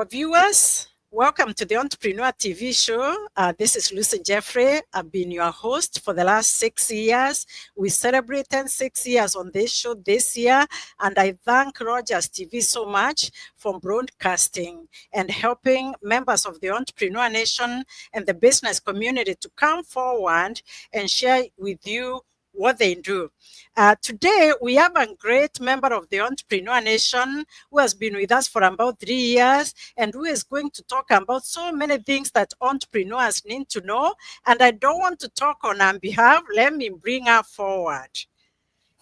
viewers. Welcome to the Entrepreneur TV show. This is Lucy Jeffrey. I've been your host for the last 6 years. We celebrated 6 years on this show this year, and I thank Rogers TV so much for broadcasting and helping members of the Entrepreneur Nation and the business community to come forward and share with you what they do. Today, we have a great member of the Entrepreneur Nation who has been with us for about 3 years and who is going to talk about so many things that entrepreneurs need to know. And I don't want to talk on her behalf. Let me bring her forward.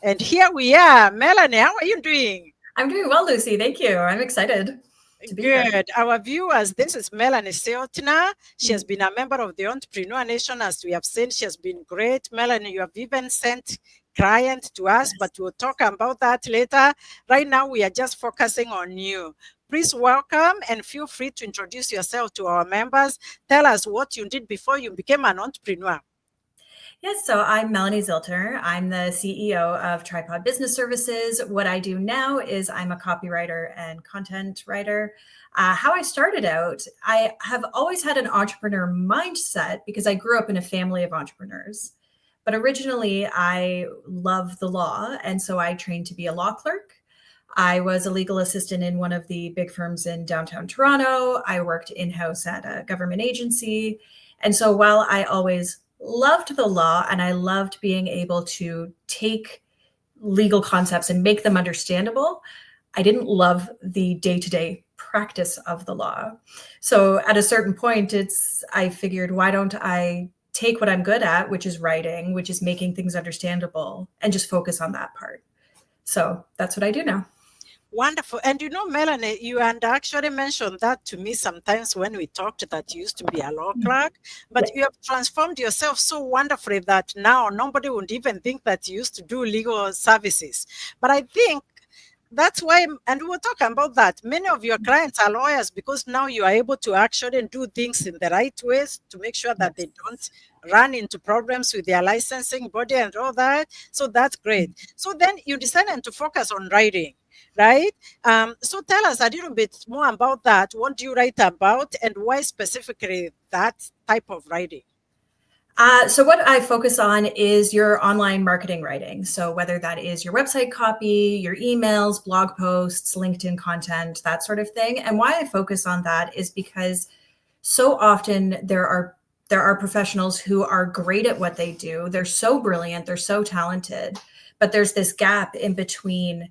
And here we are. Melanie, how are you doing? I'm doing well, Lucy. Thank you. I'm excited to be here. Good. Our viewers, this is Melanie Ziltener. She has been a member of the Entrepreneur Nation. As we have seen, she has been great. Melanie, you have even sent client to us, but we'll talk about that later. Right now, we are just focusing on you. Please welcome and feel free to introduce yourself to our members. Tell us what you did before you became an entrepreneur. Yes, so I'm Melanie Ziltener. I'm the CEO of Tripod Business Services. What I do now is I'm a copywriter and content writer. How I started out, I have always had an entrepreneur mindset because I grew up in a family of entrepreneurs. But originally, I love the law, and so I trained to be a law clerk. I was a legal assistant in one of the big firms in downtown Toronto. I worked in-house at a government agency. And so while I always loved the law and I loved being able to take legal concepts and make them understandable, I didn't love the day-to-day practice of the law. So at a certain point, I figured, why don't I take what I'm good at, which is writing, which is making things understandable, and just focus on that part. So that's what I do now. Wonderful. And you know, Melanie, you had actually mentioned that to me sometimes when we talked that you used to be a law clerk, but you have transformed yourself so wonderfully that now nobody would even think that you used to do legal services. But I think that's why, and we'll talk about that. Many of your clients are lawyers because now you are able to actually do things in the right ways to make sure that they don't run into problems with their licensing body and all that. So that's great. So then you decided to focus on writing, right? So tell us a little bit more about that. What do you write about and why specifically that type of writing? So what I focus on is your online marketing writing. So whether that is your website copy, your emails, blog posts, LinkedIn content, that sort of thing. And why I focus on that is because so often there are professionals who are great at what they do. They're so brilliant, they're so talented, but there's this gap in between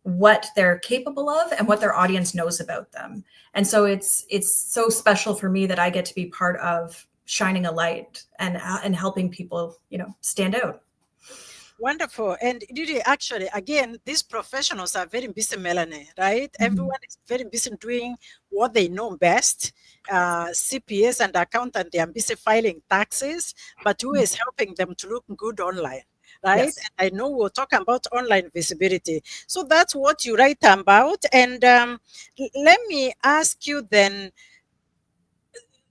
what they're capable of and what their audience knows about them. And so it's so special for me that I get to be part of shining a light and helping people, stand out. Wonderful. And Didi, actually, again, these professionals are very busy, Melanie, right? Mm-hmm. Everyone is very busy doing what they know best. CPAs and accountants, they are busy filing taxes, but who is helping them to look good online? Right? Yes. And I know we'll talk about online visibility. So that's what you write about. And let me ask you then,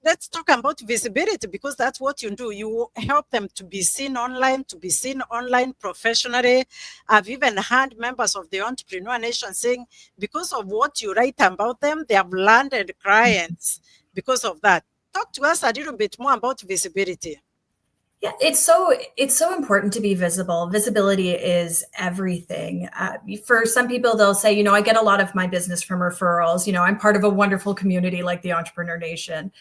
let's talk about visibility because that's what you do. You help them to be seen online professionally. I've even had members of the Entrepreneur Nation saying, because of what you write about them, they have landed clients because of that. Talk to us a little bit more about visibility. Yeah, it's so important to be visible. Visibility is everything. For some people, they'll say, I get a lot of my business from referrals. I'm part of a wonderful community like the Entrepreneur Nation.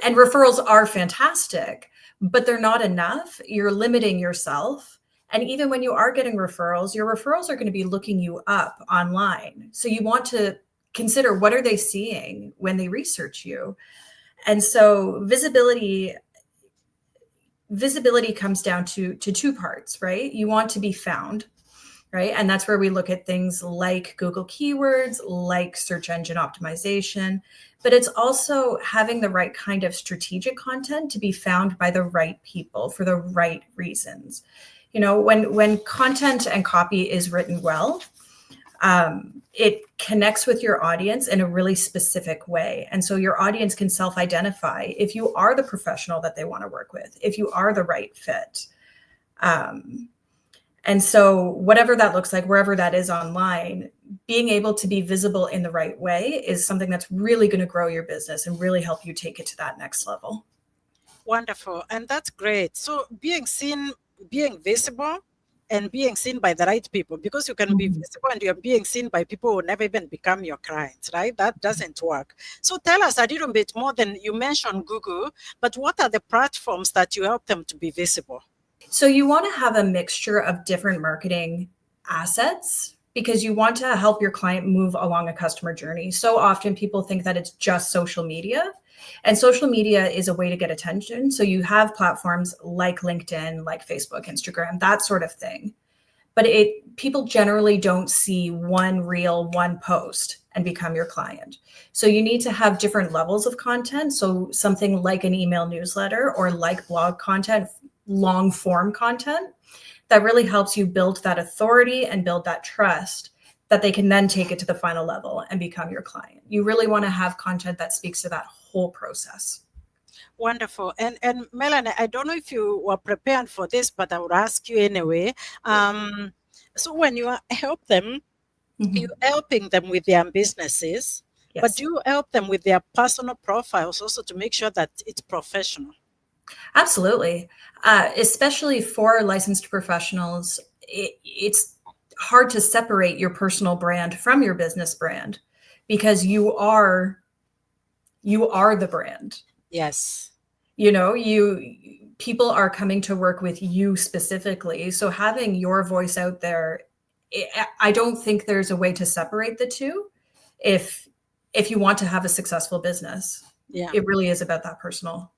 And referrals are fantastic, but they're not enough. You're limiting yourself. And even when you are getting referrals, your referrals are going to be looking you up online. So you want to consider, what are they seeing when they research you? And so visibility comes down to two parts, right? You want to be found, right? And that's where we look at things like Google keywords, like search engine optimization, but it's also having the right kind of strategic content to be found by the right people for the right reasons. When content and copy is written well, it connects with your audience in a really specific way. And so your audience can self-identify if you are the professional that they want to work with, if you are the right fit. And so, whatever that looks like, wherever that is online, being able to be visible in the right way is something that's really going to grow your business and really help you take it to that next level. Wonderful. And that's great. So being seen, being visible, and being seen by the right people, because you can be Mhm. visible and you're being seen by people who never even become your clients, right? That doesn't work. So tell us a little bit more. Than you mentioned Google, but what are the platforms that you help them to be visible? So you want to have a mixture of different marketing assets because you want to help your client move along a customer journey. So often people think that it's just social media, and social media is a way to get attention. So you have platforms like LinkedIn, like Facebook, Instagram, that sort of thing. But people generally don't see one reel, one post and become your client. So you need to have different levels of content. So something like an email newsletter or like blog content, long form content that really helps you build that authority and build that trust that they can then take it to the final level and become your client. You really want to have content that speaks to that whole process. Wonderful. And Melanie, I don't know if you were prepared for this, but I would ask you anyway. Um, so when you help them, you Mhm. helping them with their businesses, but do Yes, you help them with their personal profiles also to make sure that it's professional? absolutely. Especially for licensed professionals, it's hard to separate your personal brand from your business brand because you are the brand. Yes. You people are coming to work with you specifically, so having your voice out there, I don't think there's a way to separate the two. If you want to have a successful business, Yeah. it really is about that personal.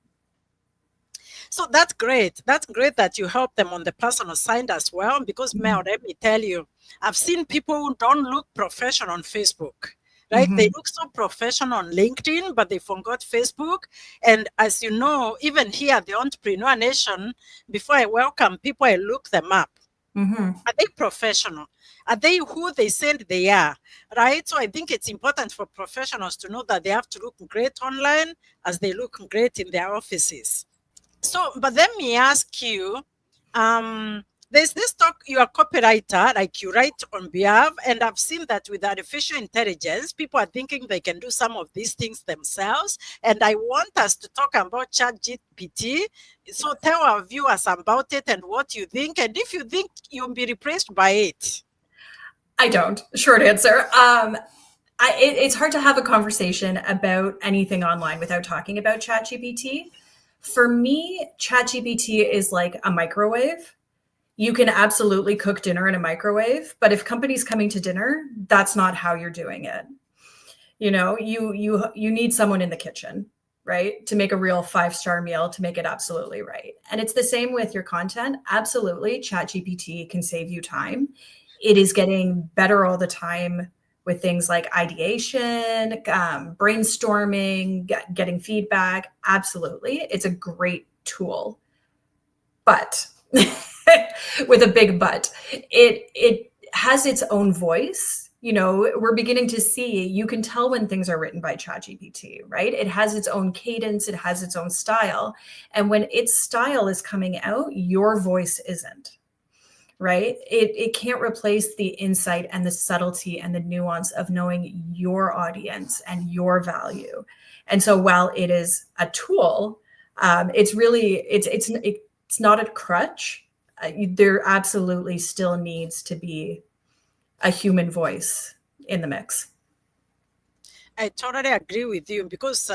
So that's great. That's great that you help them on the personal side as well. Because Mel, Mhm. let me tell you, I've seen people who don't look professional on Facebook. Right? They Mhm. look so professional on LinkedIn, but they forgot Facebook. And as you know, even here at the Entrepreneur Nation, before I welcome people, I look them up. Mhm. Are they professional? Are they who they said they are? Right? So I think it's important for professionals to know that they have to look great online as they look great in their offices. So, but let me ask you, there's this talk, you're a copywriter, like you write on behalf, and I've seen that with artificial intelligence, people are thinking they can do some of these things themselves. And I want us to talk about ChatGPT. So tell our viewers about it and what you think, and if you think you'll be replaced by it. I don't. Short answer. It's hard to have a conversation about anything online without talking about ChatGPT. For me, ChatGPT is like a microwave. You can absolutely cook dinner in a microwave, but if company's coming to dinner, that's not how you're doing it. You need someone in the kitchen, right? To make a real five-star meal, to make it absolutely right. And it's the same with your content. Absolutely, ChatGPT can save you time. It is getting better all the time with things like ideation, brainstorming, getting feedback. Absolutely, it's a great tool. But with a big but, it has its own voice. We're beginning to see, you can tell when things are written by ChatGPT, right? It has its own cadence, it has its own style. And when its style is coming out, your voice isn't, right? It can't replace the insight and the subtlety and the nuance of knowing your audience and your value. And so while it is a tool, it's not a crutch. There absolutely still needs to be a human voice in the mix. I totally agree with you because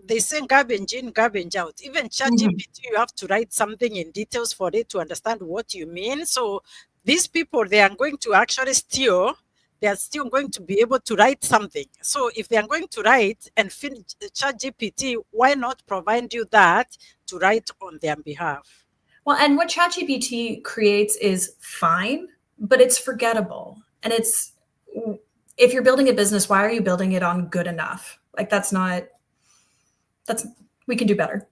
they say garbage in, garbage out. Even Mhm. ChatGPT, you have to write something in details for it to understand what you mean. So these people, they are going to actually steal. They are still going to be able to write something. So if they are going to write and finish ChatGPT, why not provide you that to write on their behalf? Well, and what ChatGPT creates is fine, but it's forgettable. And if you're building a business, why are you building it on good enough? Like that's we can do better.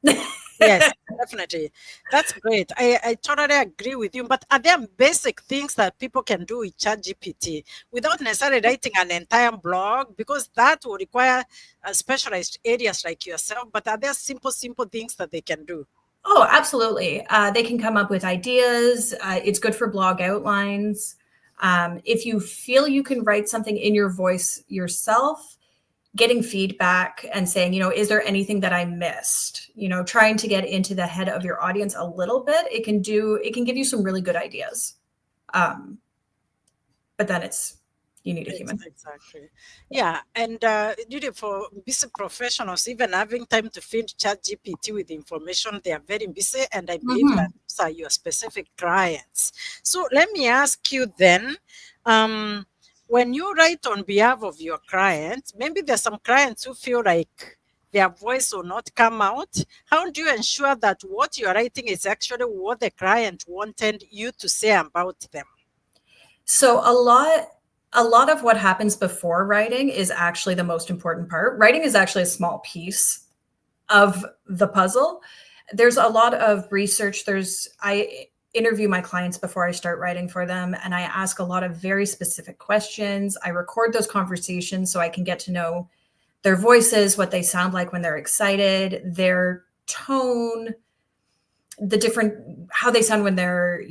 Yes, definitely. That's great. I totally agree with you. But are there basic things that people can do with ChatGPT without necessarily writing an entire blog? Because that will require specialized areas like yourself. But are there simple things that they can do? Oh, absolutely. They can come up with ideas. It's good for blog outlines. If you feel you can write something in your voice yourself, getting feedback and saying, is there anything that I missed? Trying to get into the head of your audience a little bit, it can give you some really good ideas. But then you need a human. Exactly. Yeah, and really for busy professionals, even having time to feed ChatGPT with information, they are very busy, and I believe that those are your specific clients. So let me ask you then, when you write on behalf of your clients, maybe there's some clients who feel like their voice will not come out. How do you ensure that what you're writing is actually what the client wanted you to say about them? So a lot of what happens before writing is actually the most important part. Writing is actually a small piece of the puzzle. There's a lot of research. I interview my clients before I start writing for them, and I ask a lot of very specific questions. I record those conversations so I can get to know their voices, what they sound like when they're excited, their tone, how they sound when they're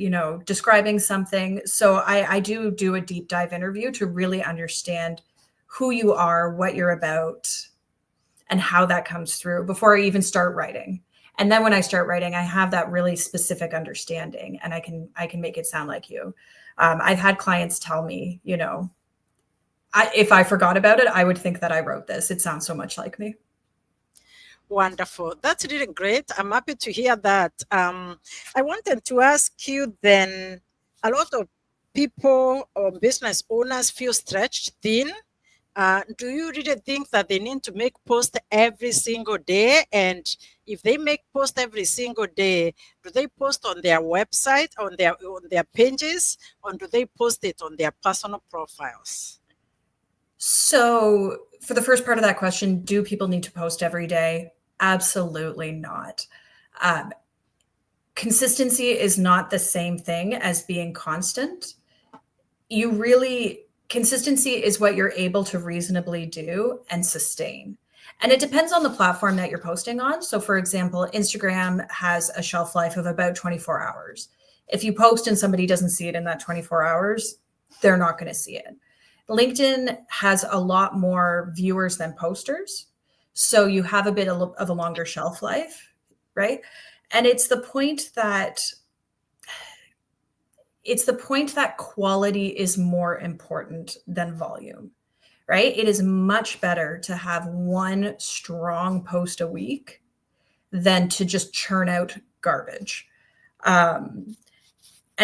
describing something. So I do a deep dive interview to really understand who you are, what you're about, and how that comes through before I even start writing. And then when I start writing, I have that really specific understanding, and I can make it sound like you. I've had clients tell me, if I forgot about it, I would think that I wrote this. It sounds so much like me. Wonderful. That's really great. I'm happy to hear that. I wanted to ask you then, a lot of people or business owners feel stretched thin. Do you really think that they need to make posts every single day? And if they make posts every single day, do they post on their website, on their pages, or do they post it on their personal profiles? So for the first part of that question, do people need to post every day? Absolutely not. Consistency is not the same thing as being constant. Consistency is what you're able to reasonably do and sustain. And it depends on the platform that you're posting on. So for example, Instagram has a shelf life of about 24 hours. If you post and somebody doesn't see it in that 24 hours, they're not going to see it. LinkedIn has a lot more viewers than posters. So you have a bit of a longer shelf life, right? And it's the point that quality is more important than volume, right? It is much better to have one strong post a week than to just churn out garbage. And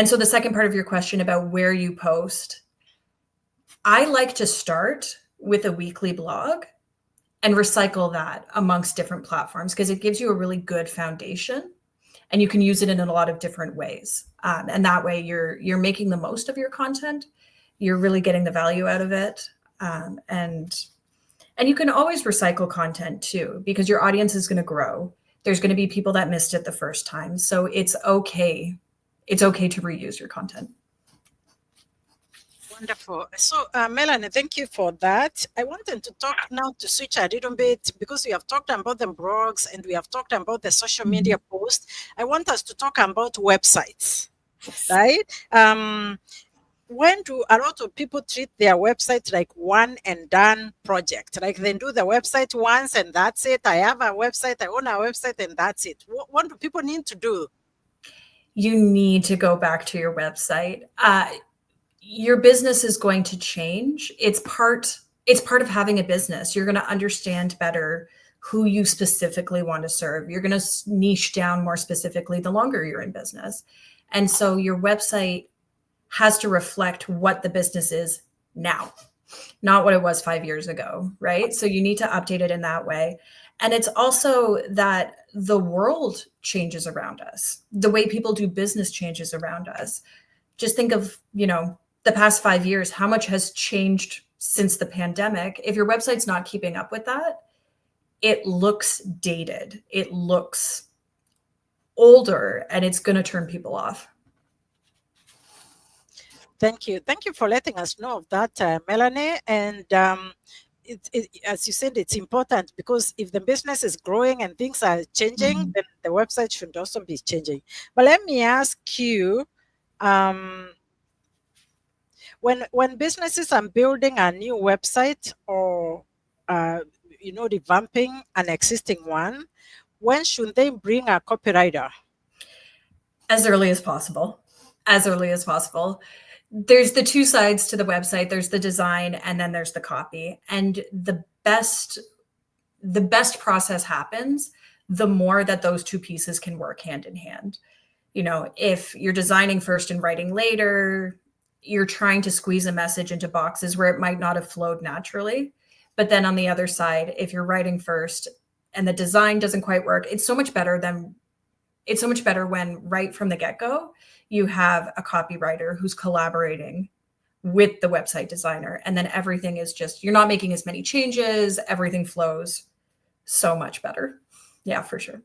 so the second part of your question about where you post, I like to start with a weekly blog and recycle that amongst different platforms because it gives you a really good foundation, and you can use it in a lot of different ways. And that way you're making the most of your content. You're really getting the value out of it. And you can always recycle content too, because your audience is going to grow. There's going to be people that missed it the first time. So it's okay. It's okay to reuse your content. Wonderful. So, Melanie, thank you for that. I wanted to talk now to switch a little bit because we have talked about the blogs and we have talked about the social media posts. I want us to talk about websites, right? When do a lot of people treat their website like one and done project? Like they do the website once and that's it. I have a website, I own a website, and that's it. What do people need to do? You need to go back to your website. Your business is going to change. It's part of having a business. You're going to understand better who you specifically want to serve. You're going to niche down more specifically the longer you're in business. And so your website has to reflect what the business is now, not what it was 5 years ago, right? So you need to update it in that way. And it's also that the world changes around us. The way people do business changes around us. Just think of, the past 5 years, how much has changed since the pandemic. If your website's not keeping up with that, it looks dated. It looks older, and it's going to turn people off. Thank you. Thank you for letting us know of that, Melanie. And as you said, it's important because if the business is growing and things are changing, Mhm. then the website should also be changing. But let me ask you, um, when businesses are building a new website or uh, revamping an existing one, when should they bring a copywriter? As early as possible. As early as possible. There's the two sides to the website. There's the design and then there's the copy. And the best process happens the more that those two pieces can work hand in hand. If you're designing first and writing later, you're trying to squeeze a message into boxes where it might not have flowed naturally. But then on the other side, if you're writing first and the design doesn't quite work, it's so much better when right from the get-go you have a copywriter who's collaborating with the website designer, and then everything is just, you're not making as many changes, everything flows so much better. Yeah, for sure.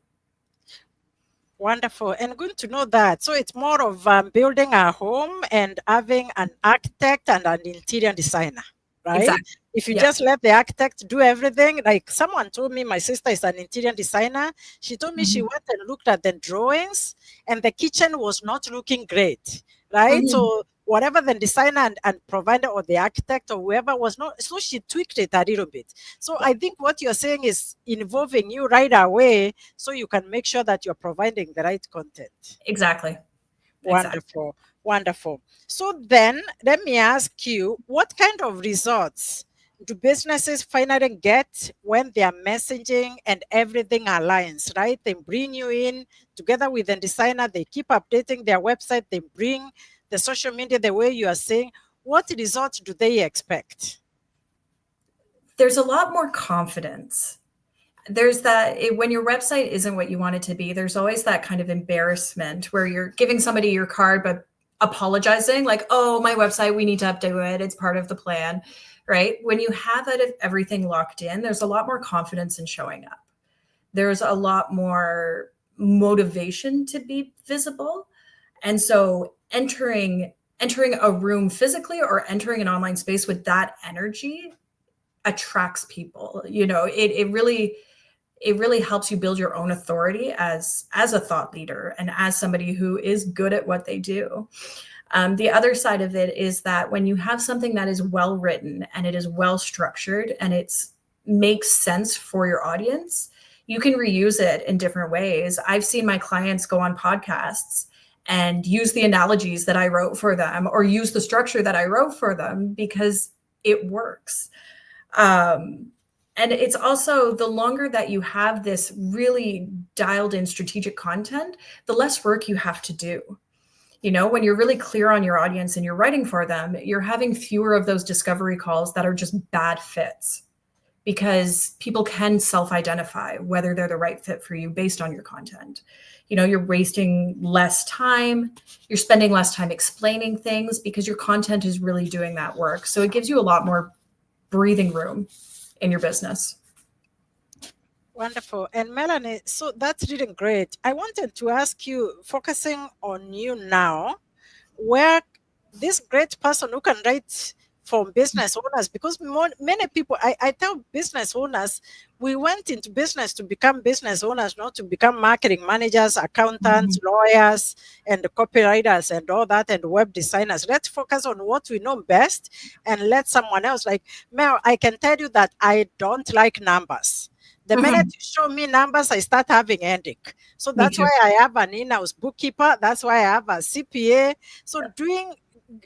Wonderful, and good to know that. So it's more of building a home and having an architect and an interior designer, right? Exactly. If you Yeah. just let the architect do everything, like someone told me, my sister is an interior designer. She told me she Mhm. went and looked at the drawings, and the kitchen was not looking great, right? Mhm. So whatever the designer and provider or the architect or whoever was not, so she tweaked it a little bit. So Yeah, I think what you're saying is involving you right away so you can make sure that you're providing the right content. exactly. Exactly. Wonderful, wonderful. So then let me ask you, what kind of results do businesses finally get when their messaging and everything aligns, right? They bring you in together with the designer, they keep updating their website, they bring the social media the way you are saying. What results do they expect? There's a lot more confidence. There's when your website isn't what you want it to be, there's always that kind of embarrassment where you're giving somebody your card but apologizing, like, oh, my website, we need to update it, it's part of the plan. Right? When you have everything locked in, there's a lot more confidence in showing up. There's a lot more motivation to be visible. And so entering a room physically or entering an online space with that energy attracts people. It really helps you build your own authority as a thought leader and as somebody who is good at what they do. The other side of it is that when you have something that is well written and it is well structured and it's makes sense for your audience, you can reuse it in different ways. I've seen my clients go on podcasts and use the analogies that I wrote for them or use the structure that I wrote for them because it works. Um, and it's also, the longer that you have this really dialed in strategic content, the less work you have to do. When you're really clear on your audience and you're writing for them, you're having fewer of those discovery calls that are just bad fits because people can self-identify whether they're the right fit for you based on your content. You're wasting less time, you're spending less time explaining things because your content is really doing that work. So it gives you a lot more breathing room in your business. Wonderful. And Melanie, so that's really great. I wanted to ask you, focusing on you now, where this great person who can write for business owners, because many people, I tell business owners, we went into business to become business owners, not to become marketing managers, accountants, Mhm. lawyers, and copywriters, and all that, and web designers. Let's focus on what we know best and let someone else. Like Mel, I can tell you that I don't like numbers. The minute Mhm. you show me numbers, I start having headache. So Me that's too. why I have an in-house bookkeeper. That's why I have a CPA. So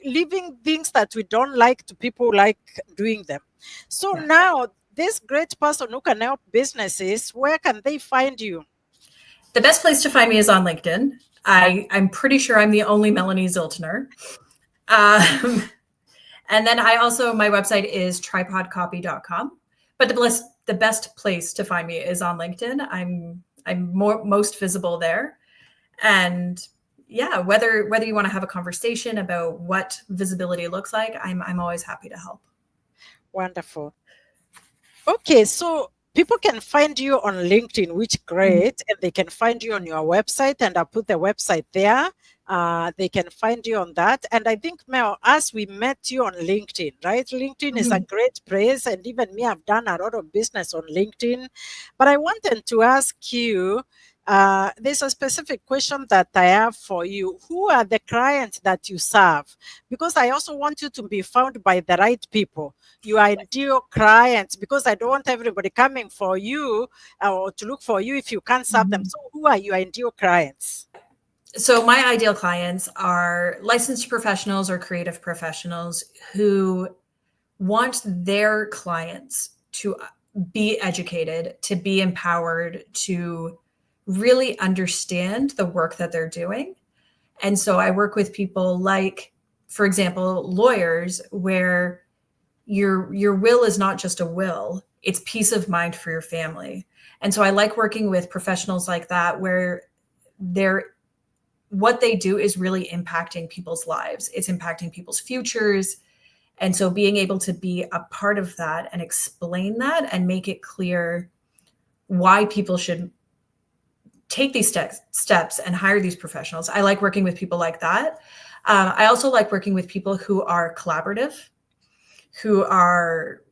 leaving things that we don't like to people like doing them. So Yeah. now this great person who can help businesses, where can they find you? The best place to find me is on LinkedIn. I'm pretty sure I'm the only Melanie Ziltener. Um, and then my website is tripodcopy.com. But the best place to find me is on LinkedIn. I'm most visible there. And yeah, whether you want to have a conversation about what visibility looks like, I'm always happy to help. Wonderful. Okay, so people can find you on LinkedIn, which Mhm. great, and they can find you on your website, and I'll put the website there. They can find you on that. And I think, Mel, as we met you on LinkedIn, right? LinkedIn is a Mhm. great place. And even me, I've done a lot of business on LinkedIn. But I wanted to ask you, there's a specific question that I have for you. Who are the clients that you serve? Because I also want you to be found by the right people. You are ideal clients, because I don't want everybody coming for you or to look for you if you can't serve them. Mhm. So who are your ideal clients? So my ideal clients are licensed professionals or creative professionals who want their clients to be educated, to be empowered, to really understand the work that they're doing. And so I work with people like, for example, lawyers, where your will is not just a will, it's peace of mind for your family. And so I like working with professionals like that, where they're what they do is really impacting people's lives. It's impacting people's futures. And so being able to be a part of that and explain that and make it clear why people should take these steps and hire these professionals. I like working with people like that. I also like working with people who are collaborative, who are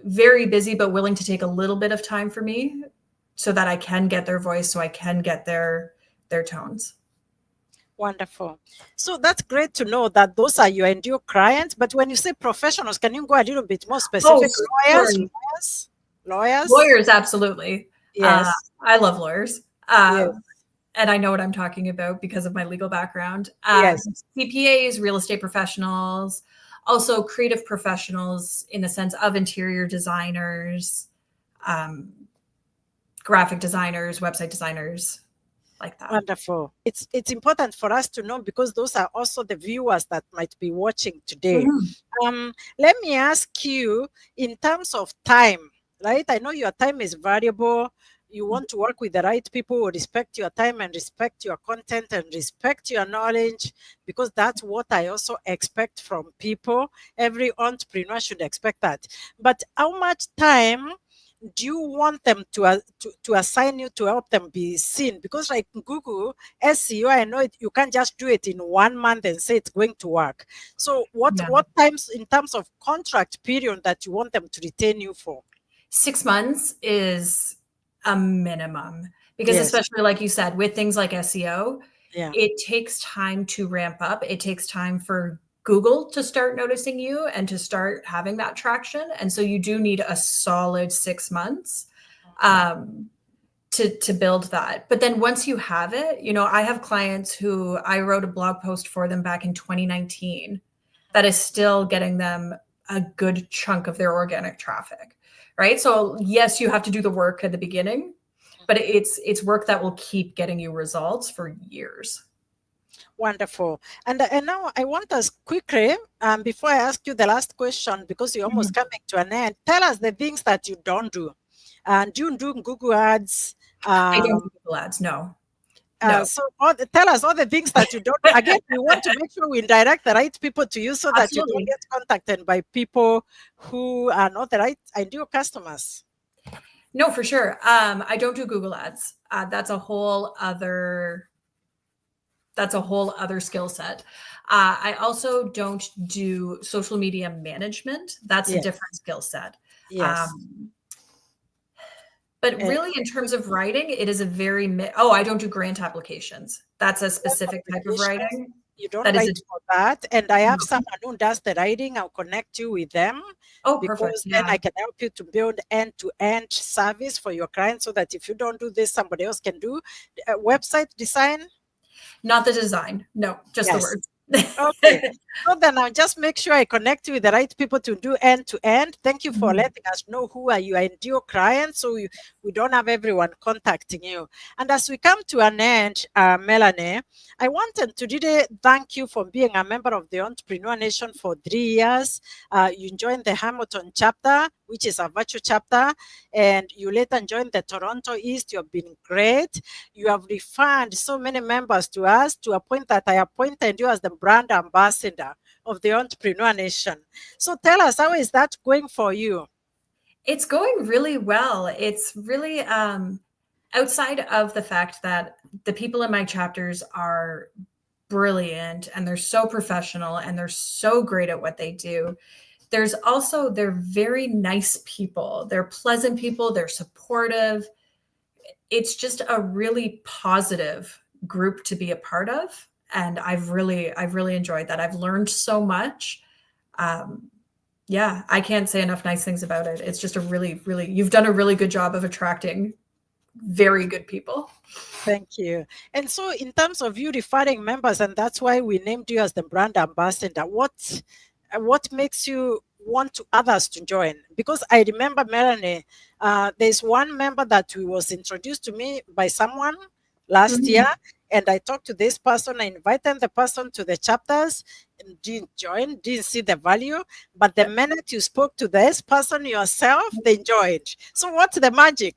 very busy but willing to take a little bit of time for me so that I can get their voice, so I can get their tones. Wonderful. So that's great to know that those are your ideal clients. But when you say professionals, can you go a little bit more Oh, specific? Lawyers, sorry. lawyers, lawyers. Lawyers, absolutely. Yes, I love lawyers. yes, And I know what I'm talking about because of my legal background. yes. CPAs, real estate professionals, also creative professionals in the sense of interior designers, um, graphic designers, website designers, like that. Wonderful. It's important for us to know, because those are also the viewers that might be watching today. Mhm. Let me ask you, in terms of time, right? I know your time is valuable. You want to work with the right people who respect your time and respect your content and respect your knowledge, because that's what I also expect from people. Every entrepreneur should expect that. But how much time do you want them to assign you to help them be seen? Because like Google SEO, I know you can't just do it in 1 month and say it's going to work. So Yeah. what times in terms of contract period that you want them to retain you for? 6 months is a minimum because, Yes. especially like you said, with things like SEO, Yeah. it takes time to ramp up. It takes time for Google to start noticing you and to start having that traction. And so you do need a solid 6 months um, to build that. But then once you have it, I have clients who I wrote a blog post for them back in 2019 that is still getting them a good chunk of their organic traffic. Right. So yes, you have to do the work at the beginning, but it's work that will keep getting you results for years. Wonderful. And now I want us quickly, before I ask you the last question, because you're almost Mhm. coming to an end, tell us the things that you don't do. And do you do Google Ads? I don't do Um, Google ads. No, no, so tell us all the things that you don't do. Again, we want to make sure we direct the right people to you, so that you don't absolutely. get contacted by people who are not the right ideal customers. No, for sure. I don't do Google ads. That's a whole other skill set. I also don't do social media management. That's a Yes, different skill set. yes. Um, but And really, in terms of writing, it is a very oh, I don't do grant applications. That's a grant specific type of applications, writing. you don't That is a write for that. And I have no. someone who does the writing. I'll connect you with them, Oh, perfect. because then Yeah. I can help you to build end-to-end service for your clients, so that if you don't do this, somebody else can do. Website design. Not the design. No, just the Yes. words. Okay. So then I'll just make sure I connect you with the right people to do end to end. Thank you for Mhm. letting us know who are your ideal clients, so we don't have everyone contacting you. And as we come to an end, Melanie, I wanted to really thank you for being a member of the Entrepreneur Nation for 3 years. You joined the Hamilton chapter, which is a virtual chapter, and you later joined the Toronto East. You have been great. You have referred so many members to us, to a point that I appointed you as the brand ambassador of the Entrepreneur Nation. So tell us, how is that going for you? It's going really well. It's really outside of the fact that the people in my chapters are brilliant and they're so professional and they're so great at what they do. There's also, they're very nice people. They're pleasant people. They're supportive. It's just a really positive group to be a part of. And I've really enjoyed that. I've learned so much. Um, yeah, I can't say enough nice things about it. It's just a really, you've done a really good job of attracting very good people. Thank you. And so, in terms of you referring members, and that's why we named you as the brand ambassador, what makes you want to others to join? Because I remember, Melanie, there's one member that was introduced to me by someone last year, Mhm. and I talked to this person. I invited the person to the chapters, and didn't join, didn't see the value. But the minute you spoke to this person yourself, they joined. So, what's the magic?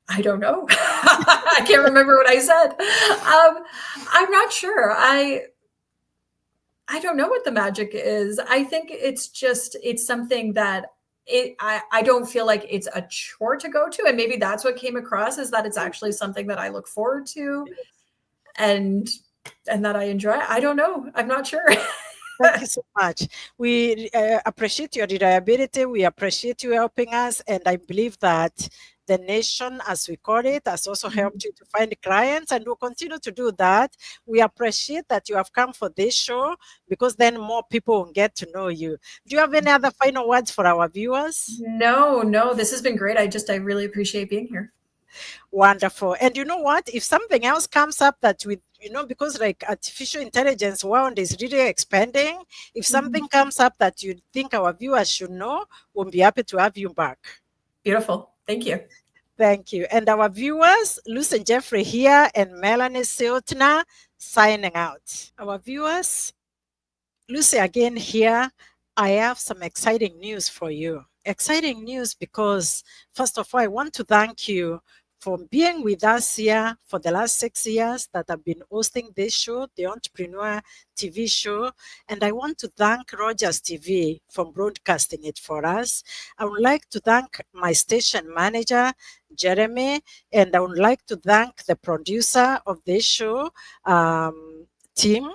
I don't know. I can't remember what I said. I'm not sure. I don't know what the magic is. I think it's just, it's something that I don't feel like it's a chore to go to. And maybe that's what came across, is that it's actually something that I look forward to and and that I enjoy. I don't know. I'm not sure. Thank you so much. We appreciate your reliability. We appreciate you helping us. And I believe that the nation, as we call it, has also helped you to find clients and will continue to do that. We appreciate that you have come for this show because then more people will get to know you. Do you have any other final words for our viewers? No, no, this has been great. I really appreciate being here. Wonderful. And you know what? If something else comes up that we, because like artificial intelligence world is really expanding, if something comes up that you think our viewers should know, we'll be happy to have you back. Beautiful. Thank you. Thank you. And our viewers, Lucy and Jeffrey here and Melanie Ziltener signing out. Our viewers, Lucy again here. I have some exciting news for you. Exciting news because, first of all, I want to thank you for being with us here for the last 6 years that I've been hosting this show, the Entrepreneur TV show. And I want to thank Rogers TV for broadcasting it for us. I would like to thank my station manager, Jeremy, and I would like to thank the producer of this show, Tim.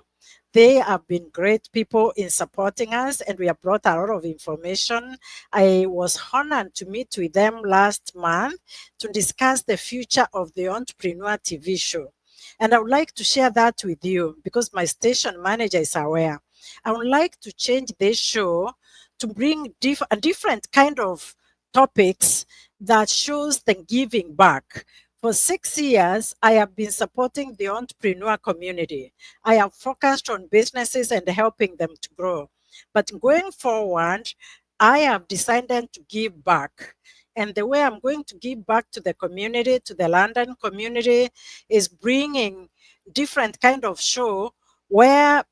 They have been great people in supporting us, and we have brought a lot of information. I was honored to meet with them last month to discuss the future of the Entrepreneur TV show. And I would like to share that with you because my station manager is aware. I would like to change this show to bring a different kind of topics that shows the giving back. For 6 years, I have been supporting the entrepreneur community. I have focused on businesses and helping them to grow. But going forward, I have decided to give back. And the way I'm going to give back to the community, to the London community, is bringing different kind of show where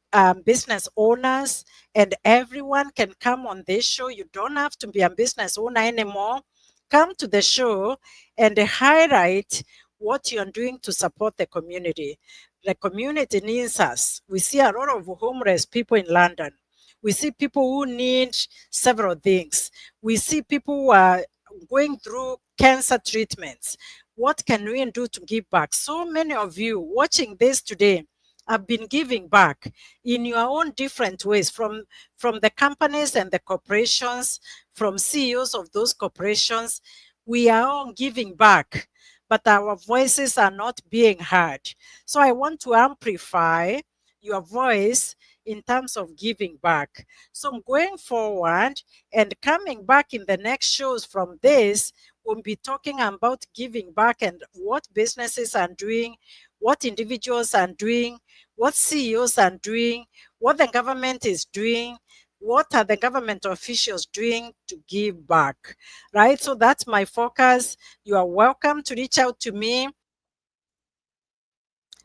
business owners and everyone can come on this show. You don't have to be a business owner anymore. Come to the show and highlight what you're doing to support the community. The community needs us. We see a lot of homeless people in London. We see people who need several things. We see people who are going through cancer treatments. What can we do to give back? So many of you watching this today have been giving back in your own different ways from the companies and the corporations, from CEOs of those corporations. We are all giving back, but our voices are not being heard. So I want to amplify your voice in terms of giving back. So I'm going forward and coming back in the next shows from this, we'll be talking about giving back and what businesses are doing, what individuals are doing, what CEOs are doing, what the government is doing, what are the government officials doing to give back, right? So that's my focus. You are welcome to reach out to me.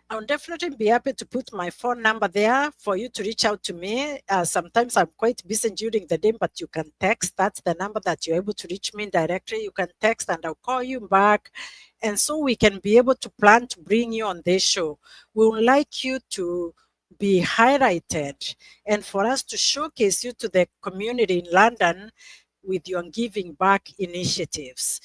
I'll definitely be happy to put my phone number there for you to reach out to me. Sometimes I'm quite busy during the day, but you can text. That's the number that you're able to reach me directly. You can text and I'll call you back. And so we can be able to plan to bring you on this show. We would like you to be highlighted and for us to showcase you to the community in London with your giving back initiatives.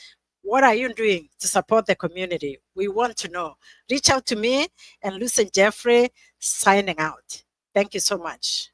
What are you doing to support the community? We want to know. Reach out to me, and Lucy and Jeffrey signing out. Thank you so much.